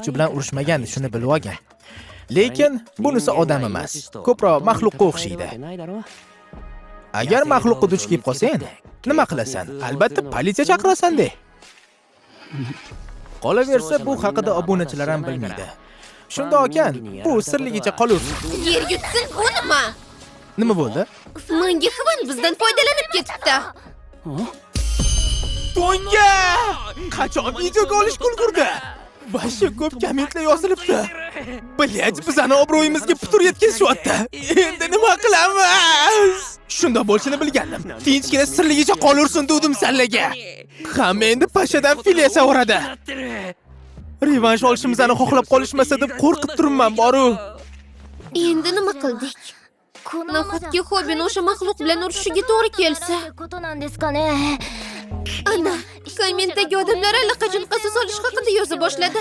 kuchi bilan urishmagan, shuni bilib olgan. Lekin bunisi odam emas, ko'proq maxluqqa o'xshaydi. Agar maxluqqa duch kelib qolsang, nima qilasan? Albatta politsiya chaqirasan-de. Qolaversa, bu haqida obunachilar ham bilmaydi. Shundoq ekan, bu sirligicha qolaversin. Yer yutsin, bu nima? Nima bo'ldi? Menga Xvan bizdan foydalanib ketibdi. To'nga! Qachon videoga olish ulgurdi? Boshqa ko'p kommentlar yozilibdi. Bilyaj, bizani obro'yimizga putur yetkazishyapti. Endi nima qilamiz? Shunda bo'lishini bilgandim. Tinchgina sirligicha qolaversin dedim senlarga. Hamma endi pashadan fil yasaveradi. Revansh olishimizni xohlab qolishmasa deb qo'rqib turibman boru. Endi nima qildik? Nahotki Xobin o'sha maxluq bilan urushiga to'g'ri kelsa? Ana, kommentdagi odamlar allaqachon qasos olish haqida yoza boshladi.